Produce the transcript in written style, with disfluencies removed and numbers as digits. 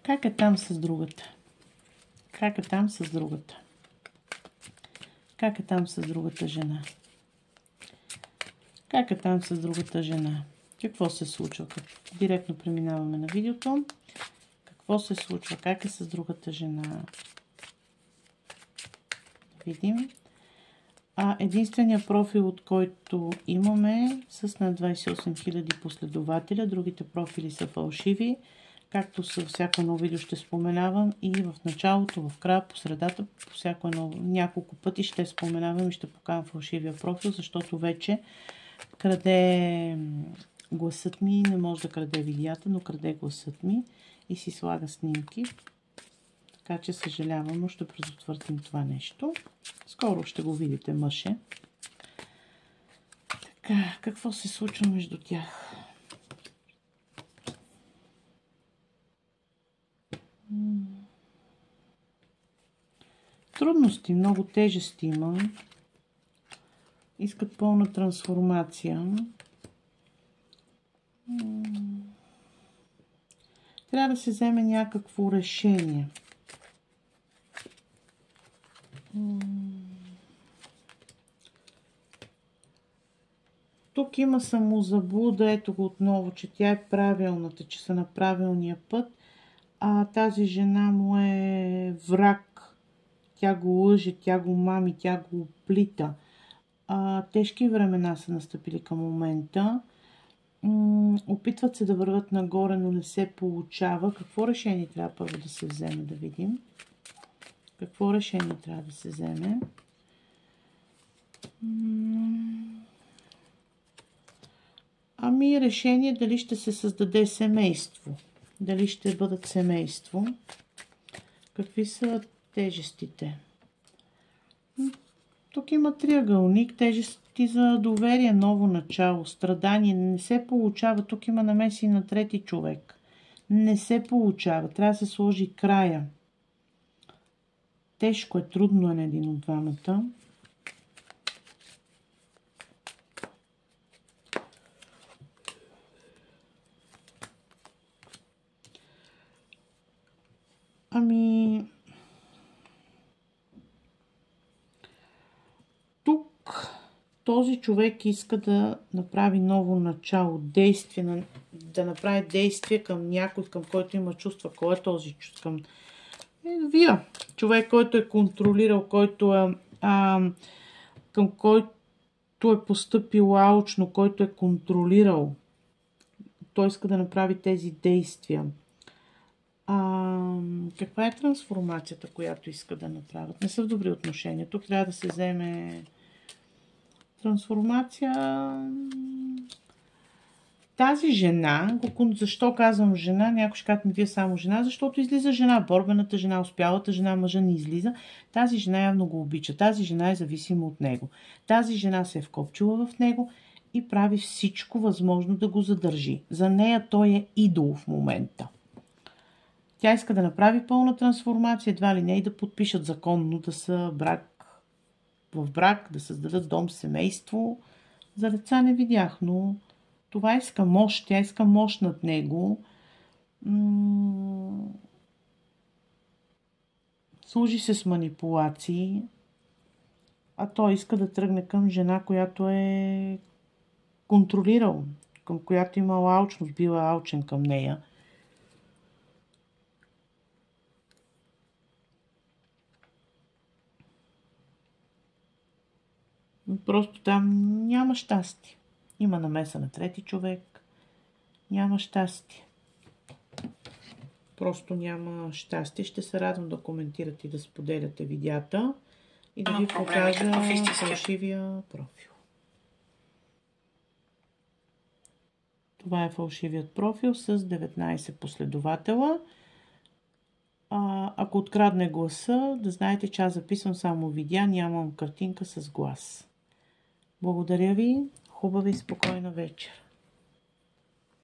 Как е там с другата? Как е там с другата? Как е там с другата жена? Как е там с другата жена? Какво се случва? Директно преминаваме на видеото. Какво се случва? Как е с другата жена? Видим. Единственият профил, от който имаме, с над 28 000 последователя. Другите профили са фалшиви. Както със всяко едно видео ще споменавам и в началото, в края, по средата, по всяко едно, няколко пъти ще споменавам и ще покажам фалшивия профил, защото вече краде гласът ми, не може да краде видеята, но краде гласът ми и си слага снимки. Така че съжалявам, но ще предотвратим това нещо. Скоро ще го видите, мъже. Така, какво се случва между тях? Трудности, много тежести има. Искат пълна трансформация. Трябва да се вземе някакво решение. Тук има самозаблуда, ето го отново, че тя е правилната, че са на правилния път, а тази жена му е враг. Тя го лъже, тя го мами, тя го оплита. Тежки времена са настъпили към момента. Опитват се да върват нагоре, но не се получава. Какво решение трябва първо да се вземе, да видим? Какво решение трябва да се вземе? Решение дали ще се създаде семейство. Дали ще бъдат семейство. Какви са тежестите? Тук има триъгълник, тежести за доверие, ново начало, страдание. Не се получава. Тук има намеси на трети човек. Не се получава. Трябва да се сложи края. Тежко е, трудно е на един от двамата. Тук този човек иска да направи ново начало, действие, да направи действие към някой, към който има чувства. Кой е този чувство? Вие. Човек, който е контролирал, към който е постъпил алчно, който е контролирал. Той иска да направи тези действия. Каква е трансформацията, която иска да направят? Не са в добри отношения. Тук трябва да се вземе трансформация. Тази жена, защо казвам жена? Някой ще казва, вие само жена, защото излиза жена, борбената жена, успялата жена, мъжа не излиза. Тази жена явно го обича. Тази жена е зависима от него. Тази жена се е вкопчила в него и прави всичко възможно да го задържи. За нея той е идол в момента. Тя иска да направи пълна трансформация, едва ли не и да подпишат законно, да са в брак, да създадат дом, семейство. За деца не видях, но това иска мощ. Тя иска мощ над него. Служи се с манипулации. А той иска да тръгне към жена, която е контролирал, към която имала алчност, била алчен към нея. Просто там няма щастие. Има намеса на трети човек. Няма щастие. Просто няма щастие. Ще се радвам да коментирате и да споделяте видеята и да ви покажа фалшивия профил. Това е фалшивият профил с 19 последователя. Ако открадне гласа, да знаете, че аз записвам само видеа, нямам картинка с глас. Благодаря ви. Хубава и спокойна вечер.